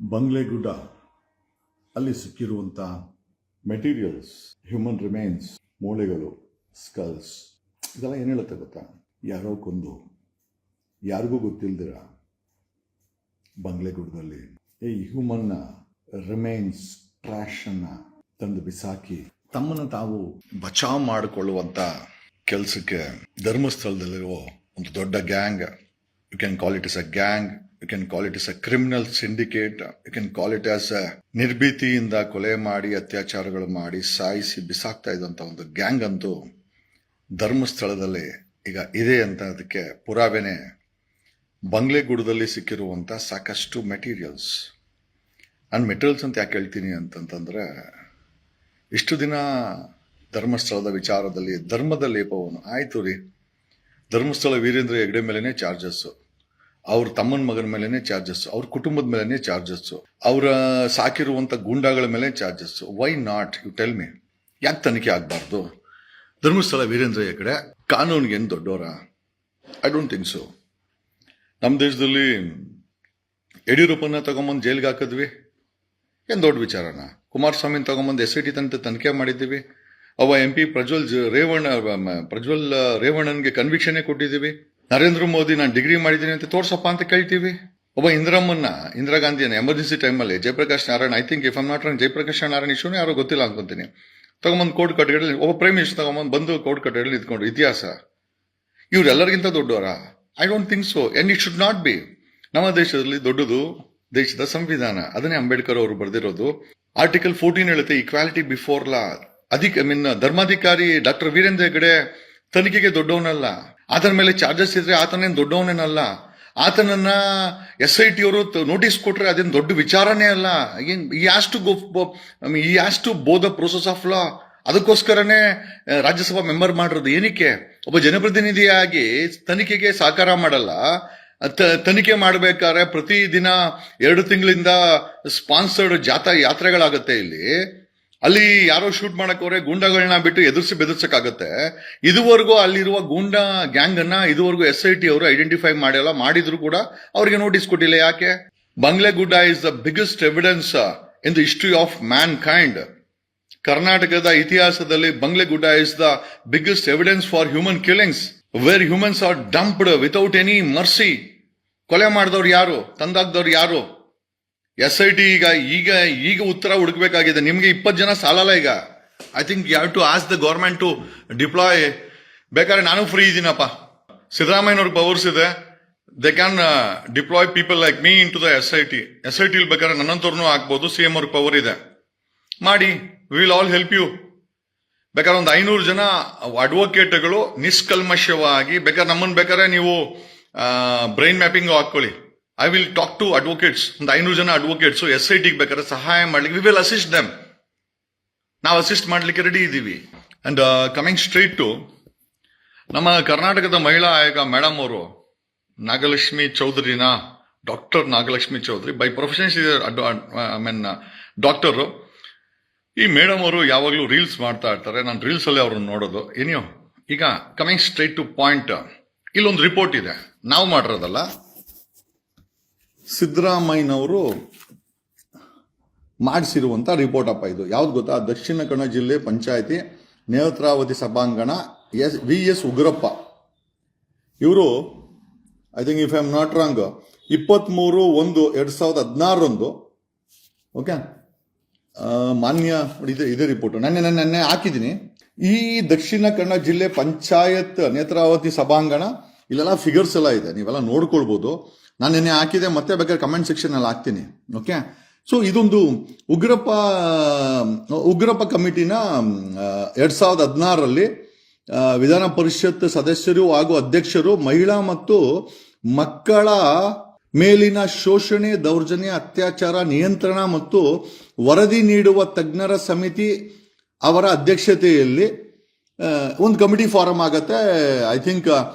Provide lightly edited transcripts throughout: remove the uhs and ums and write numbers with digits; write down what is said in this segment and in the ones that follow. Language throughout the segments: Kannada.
ಬಂಗ್ಲೆಗುಡ್ಡ ಅಲ್ಲಿ ಸಿಕ್ಕಿರುವಂಥ ಮೆಟೀರಿಯಲ್ಸ್, ಹ್ಯೂಮನ್ ರಿಮೈನ್ಸ್, ಮೂಳೆಗಳು, ಸ್ಕಲ್ಸ್, ಇದೆಲ್ಲ ಏನು ಹೇಳುತ್ತೆ ಗೊತ್ತಾ? ಯಾರೋ ಕೊಂದು ಯಾರಿಗೂ ಗೊತ್ತಿಲ್ದಿರ ಬಂಗ್ಲೆಗುಡ್ಡದಲ್ಲಿ ಈ ಹ್ಯೂಮನ್ನ ರಿಮೈನ್ಸ್ ಟ್ರ್ಯಾಶನ್ನು ತಂದು ಬಿಸಾಕಿ ತಮ್ಮನ್ನು ತಾವು ಬಚಾವ್ ಮಾಡಿಕೊಳ್ಳುವಂಥ ಕೆಲಸಕ್ಕೆ ಧರ್ಮಸ್ಥಳದಲ್ಲಿರೋ ಒಂದು ದೊಡ್ಡ gang, you can call it is a gang, you can call it is a criminal syndicate, you can call it as a ನಿರ್ಭೀತಿಯಿಂದ ಕೊಲೆ ಮಾಡಿ ಅತ್ಯಾಚಾರಗಳು ಮಾಡಿ ಸಾಯಿಸಿ ಬಿಸಾಕ್ತಾ ಇದ್ದಂಥ ಒಂದು ಗ್ಯಾಂಗ್ ಅಂತೂ ಧರ್ಮಸ್ಥಳದಲ್ಲಿ ಈಗ ಇದೆ ಅಂತ ಅದಕ್ಕೆ ಪುರಾವೆನೆ ಬಂಗ್ಲೆಗೂಡದಲ್ಲಿ ಸಿಕ್ಕಿರುವಂಥ ಸಾಕಷ್ಟು ಮೆಟೀರಿಯಲ್ಸ್. ನಾನು ಮೆಟೀರಿಯಲ್ಸ್ ಅಂತ ಯಾಕೆ ಹೇಳ್ತೀನಿ ಅಂತಂತಂದ್ರೆ, ಇಷ್ಟು ದಿನ ಧರ್ಮಸ್ಥಳದ ವಿಚಾರದಲ್ಲಿ ಧರ್ಮದ ಲೇಪವನ್ನು ಆಯ್ತು ರೀ, ಧರ್ಮಸ್ಥಳ ವೀರೇಂದ್ರ ಹೆಗ್ಡೆ ಮೇಲೇನೆ ಚಾರ್ಜಸ್ಸು, ಅವ್ರ ತಮ್ಮನ ಮಗನ ಮೇಲೇನೆ ಚಾರ್ಜಸ್ಸು, ಅವ್ರ ಕುಟುಂಬದ ಮೇಲೇನೆ ಚಾರ್ಜಸ್ಸು, ಅವರ ಸಾಕಿರುವಂಥ ಗೂಂಡಾಗಳ ಮೇಲೆ charges. Why not, you tell me, ಯಾಕೆ ತನಿಖೆ ಆಗಬಾರ್ದು? ಧರ್ಮಸ್ಥಳ ವೀರೇಂದ್ರ ಹೆಗ್ಡೆ ಕಾನೂನಿಗೇನು ದೊಡ್ಡವರ? I don't think so. ನಮ್ಮ ದೇಶದಲ್ಲಿ ಯಡಿಯೂರಪ್ಪನ ತಗೊಂಬಂದು ಜೈಲಿಗೆ ಹಾಕಿದ್ವಿ, ಏನು ದೊಡ್ಡ ವಿಚಾರನ? ಕುಮಾರಸ್ವಾಮಿನ ತಗೊಂಬಂದು SIT ತನಿಖೆ ಮಾಡಿದ್ದೀವಿ. ಅವ MP ಪ್ರಜ್ವಲ್ ರೇವಣ್ಣನ್ಗೆ ಕನ್ವಿಕ್ಷನ್ನೇ ಕೊಟ್ಟಿದ್ದೀವಿ. ನರೇಂದ್ರ ಮೋದಿ ನಾನು ಡಿಗ್ರಿ ಮಾಡಿದ್ದೀನಿ ಅಂತ ತೋರ್ಸಪ್ಪ ಅಂತ ಕೇಳ್ತೀವಿ. ಒಬ್ಬ ಇಂದಿರಾ ಗಾಂಧಿಯನ್ನ ಎಮರ್ಜೆನ್ಸಿ ಟೈಮಲ್ಲಿ Jayaprakash Narayan, I think if I'm not wrong, Jayaprakash Narayan ಇಶ್ಯೂನೇ ಯಾರೋ ಗೊತ್ತಿಲ್ಲ ಅನ್ಕೊಂತೀನಿ, ತಗೊಂಬಂದು ಕೋರ್ಟ್ ಕಟ್ಟೆಗಳಲ್ಲಿ ಒಬ್ಬ ಪ್ರೈಮ್ ಮಿನಿಸ್ಟರ್ ತಗೊಂಬಂದು ಕೋರ್ಟ್ ಕಟ್ಟೆಗಳಲ್ಲಿ ನಿಂತ್ಕೊಂಡು ಇತಿಹಾಸ. ಇವರೆಲ್ಲರಿಗಿಂತ ದೊಡ್ಡವರ? I don't think so, and it should not be. ನಮ್ಮ ದೇಶದಲ್ಲಿ ದೊಡ್ಡದು ದೇಶದ ಸಂವಿಧಾನ, ಅದನ್ನೇ ಅಂಬೇಡ್ಕರ್ ಅವರು ಬರೆದಿರೋದು. ಆರ್ಟಿಕಲ್ 14 ಹೇಳುತ್ತೆ ಈಕ್ವಾಲಿಟಿ ಬಿಫೋರ್ ಲಾ. ಧರ್ಮಾಧಿಕಾರಿ ಡಾಕ್ಟರ್ ವೀರೇಂದ್ರ ಹೆಗ್ಡೆ ತನಿಖೆಗೆ ದೊಡ್ಡವನಲ್ಲ. ಆತನ ಮೇಲೆ ಚಾರ್ಜಸ್ ಇದ್ರೆ ಆತನೇನು ದೊಡ್ಡವನೇನಲ್ಲ. ಆತನನ್ನ SIT ಅವರು ನೋಟಿಸ್ ಕೊಟ್ರೆ ಅದೇನು ದೊಡ್ಡ ವಿಚಾರನೇ ಅಲ್ಲ. ಈ ಹ್ಯಾಸ್ ಟು ಬೋ ದ ಪ್ರೋಸೆಸ್ ಆಫ್ ಲಾ. ಅದಕ್ಕೋಸ್ಕರನೇ ರಾಜ್ಯಸಭಾ ಮೆಂಬರ್ ಮಾಡಿರೋದು. ಏನಕ್ಕೆ? ಒಬ್ಬ ಜನಪ್ರತಿನಿಧಿಯಾಗಿ ತನಿಖೆಗೆ ಸಹಕಾರ ಮಾಡಲ್ಲ. ತನಿಖೆ ಮಾಡಬೇಕಾದ್ರೆ ಪ್ರತಿದಿನ 2 ತಿಂಗಳಿಂದ ಸ್ಪಾನ್ಸರ್ಡ್ ಯಾತ್ರೆಗಳಾಗತ್ತೆ ಇಲ್ಲಿ. ಅಲ್ಲಿ ಯಾರೋ ಶೂಟ್ ಮಾಡಕ್ ಹೋದ್ರೆ ಗೂಂಡಾಗಳನ್ನ ಬಿಟ್ಟು ಬೆದರ್ಸಕ್ಕಾಗತ್ತೆ. ಇದುವರೆಗೂ ಅಲ್ಲಿರುವ ಗೂಂಡಾ ಗ್ಯಾಂಗ್ ಅನ್ನ ಇದುವರೆಗೂ SIT ಅವರು ಐಡೆಂಟಿಫೈ ಮಾಡಿದ್ರು ಕೂಡ ಅವ್ರಿಗೆ ನೋಟಿಸ್ ಕೊಟ್ಟಿಲ್ಲ. ಯಾಕೆ? Banglegudda is the biggest evidence in the history of mankind. ಕರ್ನಾಟಕದ ಇತಿಹಾಸದಲ್ಲಿ Banglegudda is the biggest evidence for human killings, where humans are dumped without any mercy. ಕೊಲೆ ಮಾಡಿದವ್ರು ಯಾರು? ತಂದಾಕ್ದವ್ರು ಯಾರು? SIT ಈಗ ಉತ್ತರ ಹುಡುಕ್ಬೇಕಾಗಿದೆ. ನಿಮ್ಗೆ 20 ಜನ ಸಾಲಲ್ಲ ಈಗ. I think you have to ask the government to deploy. ಬೇಕಾದ್ರೆ ನಾನು ಫ್ರೀ ಇದ್ದೀನಪ್ಪ, ಸಿದ್ದರಾಮಯ್ಯನವ್ರಿಗೆ ಪವರ್ಸ್ ಇದೆ, they can deploy people like me into the SIT ಬೇಕಾದ್ರೆ ನನ್ನಂತವ್ರನ್ನೂ ಹಾಕ್ಬೋದು. CM ಅವ್ರಿಗೆ ಪವರ್ ಇದೆ, ಮಾಡಿ, we will all help you. ಬೇಕಾದ್ರೆ ಒಂದು 500 ಜನ ಅಡ್ವೊಕೇಟ್ಗಳು ನಿಷ್ಕಲ್ಮಶವಾಗಿ ಬೇಕಾದ್ರೆ ನಮ್ಮನ್ನು ಬೇಕಾದ್ರೆ ನೀವು ಬ್ರೈನ್ ಮ್ಯಾಪಿಂಗ್ ಹಾಕೊಳ್ಳಿ. I will talk to advocates, ಒಂದು 500 ಜನ ಅಡ್ವೊಕೇಟ್ಸ್ SIT ಬೇಕಾದ್ರೆ ಸಹಾಯ ಮಾಡ್ಲಿಕ್ಕೆ, ವಿ ವಿಲ್ ಅಸಿಸ್ಟ್ ದೆಮ್. ನಾವು ಅಸಿಸ್ಟ್ ಮಾಡ್ಲಿಕ್ಕೆ ರೆಡಿ ಇದ್ದೀವಿ. ಅಂಡ್ ಕಮಿಂಗ್ ಸ್ಟ್ರೈಟ್ ಟು ನಮ್ಮ ಕರ್ನಾಟಕದ ಮಹಿಳಾ ಆಯೋಗ ಮೇಡಮ್ ಅವರು, ನಾಗಲಕ್ಷ್ಮಿ ಚೌಧರಿನ, doctor Nagalakshmi Chaudhari, by professions doctor. ಈ ಮೇಡಮ್ ಅವರು ಯಾವಾಗಲೂ ರೀಲ್ಸ್ ಮಾಡ್ತಾ ಇರ್ತಾರೆ. ನಾನು ರೀಲ್ಸ್ ಅಲ್ಲಿ ಅವ್ರನ್ನ ನೋಡೋದು. ಏನೋ ಈಗ ಕಮಿಂಗ್ ಸ್ಟ್ರೈಟ್ ಟು ಪಾಯಿಂಟ್, ಇಲ್ಲೊಂದು ರಿಪೋರ್ಟ್ ಇದೆ, ನಾವು ಮಾಡಿರೋದಲ್ಲ, ಸಿದ್ದರಾಮಯ್ಯನವರು ಮಾಡಿಸಿರುವಂತ ರಿಪೋರ್ಟ್ ಅಪ್ಪ ಇದು. ಯಾವ್ದು ಗೊತ್ತಾ? ದಕ್ಷಿಣ ಕನ್ನಡ ಜಿಲ್ಲೆ ಪಂಚಾಯತಿ ನೇತ್ರಾವತಿ ಸಭಾಂಗಣ VS ಉಗ್ರಪ್ಪ ಇವರು, I think if I am not wrong, 23/1/2016 okay, ಮಾನ್ಯ ಇದೇ ರಿಪೋರ್ಟ್ ನೆನ್ನೆ ಹಾಕಿದ್ದೀನಿ. ಈ ದಕ್ಷಿಣ ಕನ್ನಡ ಜಿಲ್ಲೆ ಪಂಚಾಯತ್ ನೇತ್ರಾವತಿ ಸಭಾಂಗಣ, ಇಲ್ಲೆಲ್ಲ ಫಿಗರ್ಸ್ ಎಲ್ಲ ಇದೆ, ನೀವೆಲ್ಲ ನೋಡ್ಕೊಳ್ಬಹುದು. ನಾನು ನೆನ್ನೆ ಹಾಕಿದೆ, ಮತ್ತೆ ಬೇಕಾದ್ರೆ ಕಮೆಂಟ್ ಸೆಕ್ಷನ್ ಅಲ್ಲಿ ಹಾಕ್ತೀನಿ. ಓಕೆ, ಸೊ ಇದೊಂದು ಉಗ್ರಪ್ಪ ಕಮಿಟಿನ 2016ರಲ್ಲಿ ವಿಧಾನ ಪರಿಷತ್ ಸದಸ್ಯರು ಹಾಗೂ ಅಧ್ಯಕ್ಷರು ಮಹಿಳಾ ಮತ್ತು ಮಕ್ಕಳ ಮೇಲಿನ ಶೋಷಣೆ, ದೌರ್ಜನ್ಯ, ಅತ್ಯಾಚಾರ ನಿಯಂತ್ರಣ ಮತ್ತು ವರದಿ ನೀಡುವ ತಜ್ಞರ ಸಮಿತಿ ಅವರ ಅಧ್ಯಕ್ಷತೆಯಲ್ಲಿ ಒಂದು ಕಮಿಟಿ ಫಾರಂ ಆಗತ್ತೆ. ಐ ಥಿಂಕ್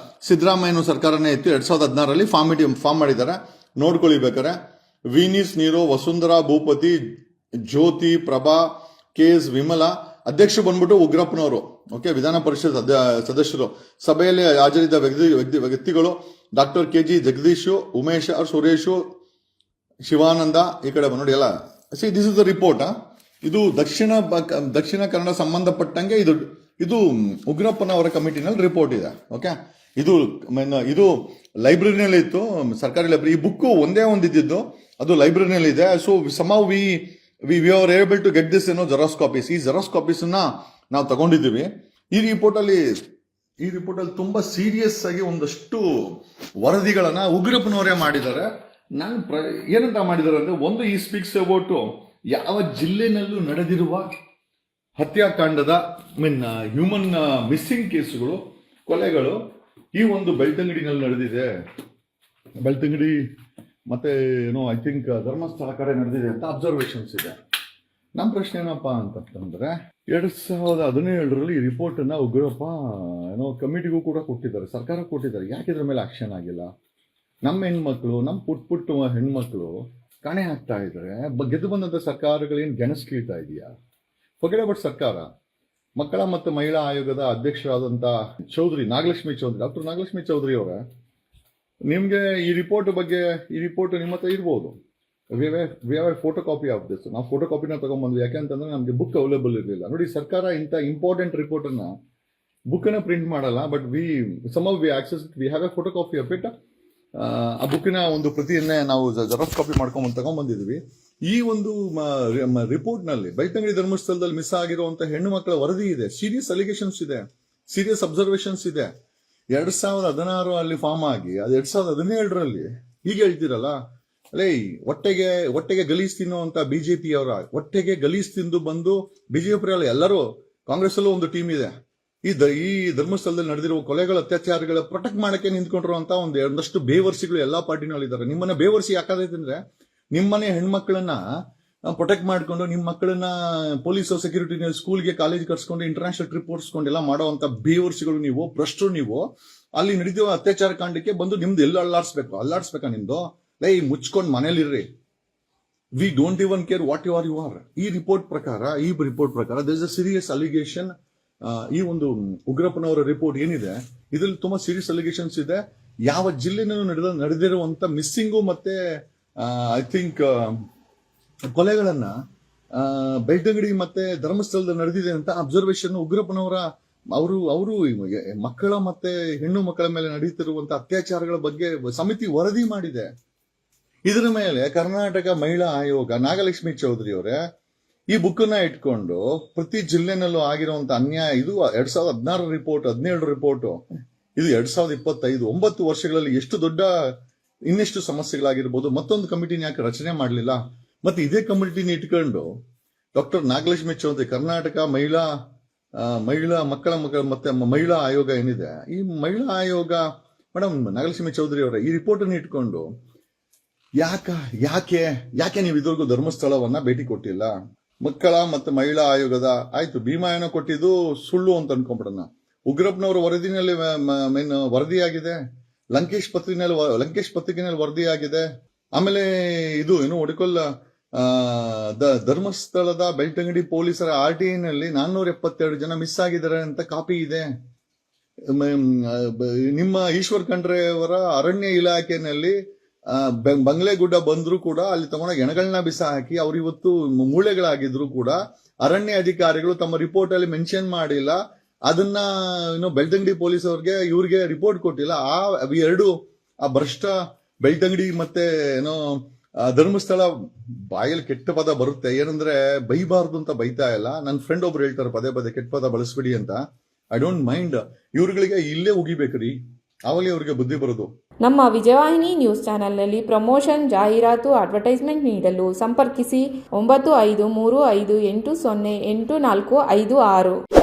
ಸಿದ್ದರಾಮಯ್ಯನ ಸರ್ಕಾರನೇ ಇತ್ತು. 2016ರಲ್ಲಿ ಫಾರ್ಮ್ ಮಾಡಿದ್ದಾರೆ, ನೋಡ್ಕೊಳ್ಳಿ ಬೇಕಾರೆ. ವೀನಿಸ್ ನೀರೋ, ವಸುಂಧರಾ ಭೂಪತಿ, ಜ್ಯೋತಿ ಪ್ರಭಾ, KS ವಿಮಲಾ. ಅಧ್ಯಕ್ಷರು ಬಂದ್ಬಿಟ್ಟು ಉಗ್ರಪ್ಪನವರು. ಓಕೆ, ವಿಧಾನ ಪರಿಷತ್ ಸದಸ್ಯರು. ಸಭೆಯಲ್ಲಿ ಹಾಜರಿದ್ದ ವ್ಯಕ್ತಿಗಳು ಡಾಕ್ಟರ್ KG ಜಗದೀಶು, ಉಮೇಶ್, ಸುರೇಶು, ಶಿವಾನಂದ ಈ ಕಡೆ ನೋಡಿ ಎಲ್ಲ see this is the report. ಇದು ದಕ್ಷಿಣ ಕನ್ನಡ ಸಂಬಂಧಪಟ್ಟಂಗೆ ಇದು ಉಗ್ರಪ್ಪನವರ ಕಮಿಟಿನಲ್ಲಿ ರಿಪೋರ್ಟ್ ಇದೆ. ಓಕೆ, ಇದು ಲೈಬ್ರರಿನಲ್ಲಿ ಇತ್ತು, ಸರ್ಕಾರಿ ಲೈಬ್ರರಿ. ಈ ಬುಕ್ ಒಂದೇ ಒಂದಿದ್ದು ಅದು ಲೈಬ್ರರಿನಲ್ಲಿ ಇದೆ. So some we are able to get this xerox copies. ಈ ಜೆರಾಕ್ಸ್ ಕಾಪೀಸ್ ನಾವು ತಗೊಂಡಿದ್ದೀವಿ. ಈ ರಿಪೋರ್ಟ್ ಅಲ್ಲಿ ತುಂಬಾ ಸೀರಿಯಸ್ ಆಗಿ ಒಂದಷ್ಟು ವರದಿಗಳನ್ನ ಉಗ್ರಪ್ಪನವರೇ ಮಾಡಿದ್ದಾರೆ. ಏನಂತ ಮಾಡಿದ್ದಾರೆ ಅಂದ್ರೆ, ಒಂದು ಈ ಸ್ಪೀಕ್ಸ್ ಅಬೌಟ್ ಯಾವ ಜಿಲ್ಲೆನಲ್ಲೂ ನಡೆದಿರುವ ಹತ್ಯಾಕಾಂಡದ ಹ್ಯೂಮನ್ ಮಿಸ್ಸಿಂಗ್ ಕೇಸುಗಳು, ಕೊಲೆಗಳು ಈ ಒಂದು ಬೆಳ್ತಂಗಡಿನಲ್ಲಿ ನಡೆದಿದೆ. ಬೆಳ್ತಂಗಡಿ ಮತ್ತೆ ಐ ಥಿಂಕ್ ಧರ್ಮಸ್ಥಳ ಕಡೆ ನಡೆದಿದೆ ಅಂತ ಅಬ್ಸರ್ವೇಷನ್ಸ್ ಇದೆ. ನಮ್ಮ ಪ್ರಶ್ನೆ ಏನಪ್ಪಾ ಅಂತಂದ್ರೆ, 2017 ಈ ರಿಪೋರ್ಟ್ ಅನ್ನ ಉಗ್ರಪ್ಪ ಕಮಿಟಿಗೂ ಕೂಡ ಕೊಟ್ಟಿದ್ದಾರೆ, ಸರ್ಕಾರ ಕೊಟ್ಟಿದ್ದಾರೆ. ಯಾಕೆ ಇದ್ರ ಮೇಲೆ ಆಕ್ಷನ್ ಆಗಿಲ್ಲ? ನಮ್ಮ ಹೆಣ್ಮಕ್ಳು, ನಮ್ಮ ಪುಟ್ಟ ಹೆಣ್ಮಕ್ಳು ಕಾಣೆ ಆಗ್ತಾ ಇದ್ದಾರೆ. ಗೆದ್ದು ಬಂದಂತ ಸರ್ಕಾರಗಳೇನು ಗೆಣಸ್ಕೀಳ್ತಾ ಇದೆಯಾ? ಹೊಗಡೆ ಬಟ್ ಸರ್ಕಾರ ಮಕ್ಕಳ ಮತ್ತು ಮಹಿಳಾ ಆಯೋಗದ ಅಧ್ಯಕ್ಷರಾದಂಥ ಡಾಕ್ಟರ್ ನಾಗಲಕ್ಷ್ಮಿ ಚೌಧರಿ ಅವರ, ನಿಮಗೆ ಈ ರಿಪೋರ್ಟ್ ನಿಮ್ಮ ಹತ್ರ ಇರ್ಬೋದು. We have photo copy of this. ನಾವು ಫೋಟೋ ಕಾಪಿನ ತಗೊಂಡ್ಬಂದ್ವಿ. ಯಾಕೆಂತಂದ್ರೆ ನಮಗೆ ಬುಕ್ ಅವೈಲೇಬಲ್ ಇರಲಿಲ್ಲ. ನೋಡಿ, ಸರ್ಕಾರ ಇಂಥ ಇಂಪಾರ್ಟೆಂಟ್ ರಿಪೋರ್ಟ್ ಅನ್ನ ಬುಕ್ಕನ್ನು ಪ್ರಿಂಟ್ ಮಾಡಲ್ಲ, but we have a photo copy of it. ಆ ಬುಕ್ಕಿನ ಒಂದು ಪ್ರತಿಯನ್ನೇ ನಾವು ಜೆರಾಕ್ಸ್ ಕಾಪಿ ಮಾಡ್ಕೊಂಡ್ ತಗೊಂಡ್ಬಂದಿದ್ವಿ. ಈ ಒಂದು ರಿಪೋರ್ಟ್ ನಲ್ಲಿ ಬೆಳ್ತಂಗಡಿ ಧರ್ಮಸ್ಥಳದಲ್ಲಿ ಮಿಸ್ ಆಗಿರುವಂತ ಹೆಣ್ಣು ಮಕ್ಕಳ ವರದಿ ಇದೆ, ಸೀರಿಯಸ್ ಅಲಿಗೇಷನ್ಸ್ ಇದೆ, ಸೀರಿಯಸ್ ಅಬ್ಸರ್ವೇಷನ್ಸ್ ಇದೆ. 2016 ಅಲ್ಲಿ ಫಾರ್ಮ್ ಆಗಿ ಅದು 2017 ಹೀಗೆ ಹೇಳ್ತೀರಲ್ಲ, ಅಲ್ಲೇ ಹೊಟ್ಟೆಗೆ ಗಲೀಜ್ ತಿನ್ನುವಂತ ಬಿಜೆಪಿ ಅವರ ಹೊಟ್ಟೆಗೆ ಗಲೀಜ್ ತಿಂದು ಬಂದು ಬಿಜೆಪಿ ಎಲ್ಲರೂ, ಕಾಂಗ್ರೆಸ್ ಅಲ್ಲೂ ಒಂದು ಟೀಮ್ ಇದೆ. ಈ ಧರ್ಮಸ್ಥಳದಲ್ಲಿ ನಡೆದಿರುವ ಕೊಲೆಗಳ ಅತ್ಯಾಚಾರಗಳ ಪ್ರೊಟೆಕ್ಟ್ ಮಾಡಕ್ಕೆ ನಿಂತ್ಕೊಂಡಿರುವಂತ ಒಂದಷ್ಟು ಬೇವರ್ಸಿಗಳು ಎಲ್ಲಾ ಪಾರ್ಟಿನಲ್ಲಿದ್ದಾರೆ. ನಿಮ್ಮನ್ನ ಬೇವರ್ಸಿ ಯಾಕಾದೈತೆ ಅಂದ್ರೆ, ನಿಮ್ಮನೆ ಹೆಣ್ಮಕ್ಳನ್ನ ಪ್ರೊಟೆಕ್ಟ್ ಮಾಡ್ಕೊಂಡು ನಿಮ್ಮ ಮಕ್ಕಳನ್ನ ಪೊಲೀಸ್ ಸೆಕ್ಯೂರಿಟಿ ಸ್ಕೂಲ್ಗೆ ಕಾಲೇಜ್ ಕರ್ಸ್ಕೊಂಡು ಇಂಟರ್ನ್ಯಾಷನಲ್ ಟ್ರಿಪ್ ಓಡಿಸ್ಕೊಂಡು ಎಲ್ಲ ಮಾಡುವಂತ ಬೇವರ್ಸಿಗಳು ನೀವು, ಭ್ರಷ್ಟರು ನೀವು. ಅಲ್ಲಿ ನಡೆದಿರುವ ಅತ್ಯಾಚಾರ ಕಾಂಡಕ್ಕೆ ಬಂದು ನಿಮ್ದು ಎಲ್ಲ ಅಲ್ಲಾಡ್ಸ್ಬೇಕಾ ನಿಮ್ದು? ಮುಚ್ಕೊಂಡು ಮನೇಲಿರ್ರಿ. We don't even care what you are. ಈ ರಿಪೋರ್ಟ್ ಪ್ರಕಾರ there is a serious allegation. ಈ ಒಂದು ಉಗ್ರಪ್ಪನವರ ರಿಪೋರ್ಟ್ ಏನಿದೆ, ಇದರಲ್ಲಿ ತುಂಬಾ ಸೀರಿಯಸ್ ಅಲಿಗೇಷನ್ಸ್ ಇದೆ. ಯಾವ ಜಿಲ್ಲೆನಲ್ಲೂ ನಡೆದಿರುವಂತ ಮಿಸ್ಸಿಂಗು ಮತ್ತೆ ಐ ಥಿಂಕ್ ಕೊಲೆಗಳನ್ನ ಬೆಳ್ತಂಗಡಿ ಮತ್ತೆ ಧರ್ಮಸ್ಥಳದಲ್ಲಿ ನಡೆದಿದೆ ಅಂತ ಅಬ್ಸರ್ವೇಷನ್ ಉಗ್ರಪ್ಪನವರ ಅವರು ಮಕ್ಕಳ ಮತ್ತೆ ಹೆಣ್ಣು ಮಕ್ಕಳ ಮೇಲೆ ನಡೆಯುತ್ತಿರುವಂತ ಅತ್ಯಾಚಾರಗಳ ಬಗ್ಗೆ ಸಮಿತಿ ವರದಿ ಮಾಡಿದೆ. ಇದರ ಮೇಲೆ ಕರ್ನಾಟಕ ಮಹಿಳಾ ಆಯೋಗ, ನಾಗಲಕ್ಷ್ಮಿ ಚೌಧರಿ ಅವರೇ ಈ ಬುಕ್ ನ ಇಟ್ಕೊಂಡು ಪ್ರತಿ ಜಿಲ್ಲೆನಲ್ಲೂ ಆಗಿರುವಂತ ಅನ್ಯಾಯ, ಇದು 2016 ರಿಪೋರ್ಟ್, 17 ರಿಪೋರ್ಟ್, ಇದು 2025, 9 ವರ್ಷಗಳಲ್ಲಿ ಎಷ್ಟು ದೊಡ್ಡ ಇನ್ನೆಷ್ಟು ಸಮಸ್ಯೆಗಳಾಗಿರ್ಬೋದು. ಮತ್ತೊಂದು ಕಮಿಟಿನ ಯಾಕೆ ರಚನೆ ಮಾಡಲಿಲ್ಲ? ಮತ್ತೆ ಇದೇ ಕಮಿಟಿನ ಇಟ್ಕೊಂಡು ಡಾಕ್ಟರ್ ನಾಗಲಕ್ಷ್ಮಿ ಚೌಧರಿ, ಕರ್ನಾಟಕ ಮಹಿಳಾ ಮಕ್ಕಳ ಮತ್ತೆ ಮಹಿಳಾ ಆಯೋಗ ಏನಿದೆ, ಈ ಮಹಿಳಾ ಆಯೋಗ ಮೇಡಮ್ ನಾಗಲಕ್ಷ್ಮಿ ಚೌಧರಿ ಅವರ ಈ ರಿಪೋರ್ಟ್ ಅನ್ನು ಇಟ್ಕೊಂಡು ಯಾಕೆ ನೀವು ಇದುವರೆಗೂ ಧರ್ಮಸ್ಥಳವನ್ನ ಭೇಟಿ ಕೊಟ್ಟಿಲ್ಲ? ಮಕ್ಕಳ ಮತ್ತು ಮಹಿಳಾ ಆಯೋಗದ ಆಯ್ತು, ಭೀಮಾ ಏನೋ ಕೊಟ್ಟಿದ್ದು ಸುಳ್ಳು ಅಂತ ಅನ್ಕೊಂಡ್ಬಿಡೋಣ. ಉಗ್ರಪ್ಪನವರ ವರದಿನಲ್ಲಿ ವರದಿಯಾಗಿದೆ, ಲಂಕೇಶ್ ಪತ್ರಿಕೆನಲ್ಲಿ ವರದಿಯಾಗಿದೆ. ಆಮೇಲೆ ಇದು ಒಡಿಕೊಲ್ಲ ಧರ್ಮಸ್ಥಳದ ಬೆಳ್ತಂಗಡಿ ಪೊಲೀಸರ RTI ನಲ್ಲಿ 472 ಜನ ಮಿಸ್ ಆಗಿದ್ದಾರೆ ಅಂತ ಕಾಪಿ ಇದೆ. ನಿಮ್ಮ ಈಶ್ವರ್ ಖಂಡ್ರೆ ಅವರ ಅರಣ್ಯ ಇಲಾಖೆಯಲ್ಲಿ ಬಂಗ್ಲೆಗುಡ್ಡ ಬಂದ್ರು ಕೂಡ ಅಲ್ಲಿ ತಗೊಂಡಾಗ ಎಣಗಳನ್ನ ಹಾಕಿ ಅವ್ರು ಇವತ್ತು ಮೂಳೆಗಳಾಗಿದ್ರು ಕೂಡ ಅರಣ್ಯ ಅಧಿಕಾರಿಗಳು ತಮ್ಮ ರಿಪೋರ್ಟ್ ಅಲ್ಲಿ ಮೆನ್ಷನ್ ಮಾಡಿಲ್ಲ. ಅದನ್ನ ಬೆಳ್ತಂಗಡಿ ಪೊಲೀಸ್ ಇವ್ರಿಗೆ ರಿಪೋರ್ಟ್ ಕೊಟ್ಟಿಲ್ಲ. ಆ ಭ್ರಷ್ಟ ಬೆಳ್ತಂಗಡಿ ಮತ್ತೆ ಧರ್ಮಸ್ಥಳ ಬಾಯಲ್ಲಿ ಕೆಟ್ಟ ಪದ ಬರುತ್ತೆ. ಏನಂದ್ರೆ ಬೈಬಾರ್ದು ಅಂತ ಬೈತಾ ಇಲ್ಲ. ನನ್ನ ಫ್ರೆಂಡ್ ಒಬ್ರು ಹೇಳ್ತಾರೆ ಪದೇ ಕೆಟ್ಟ ಪದ ಬಳಸ್ಬಿಡಿ ಅಂತ. I don't mind. ಇವ್ರುಗಳಿಗೆ ಇಲ್ಲೇ ಉಗಿಬೇಕ್ರಿ, ಆವಾಗಲೇ ಅವ್ರಿಗೆ ಬುದ್ಧಿ ಬರೋದು. ನಮ್ಮ ವಿಜಯವಾಹಿನಿ ನ್ಯೂಸ್ ಚಾನೆಲ್ನಲ್ಲಿ ಪ್ರಮೋಷನ್, ಜಾಹೀರಾತು, ಅಡ್ವರ್ಟೈಸ್ಮೆಂಟ್ ನೀಡಲು ಸಂಪರ್ಕಿಸಿ 9535808456.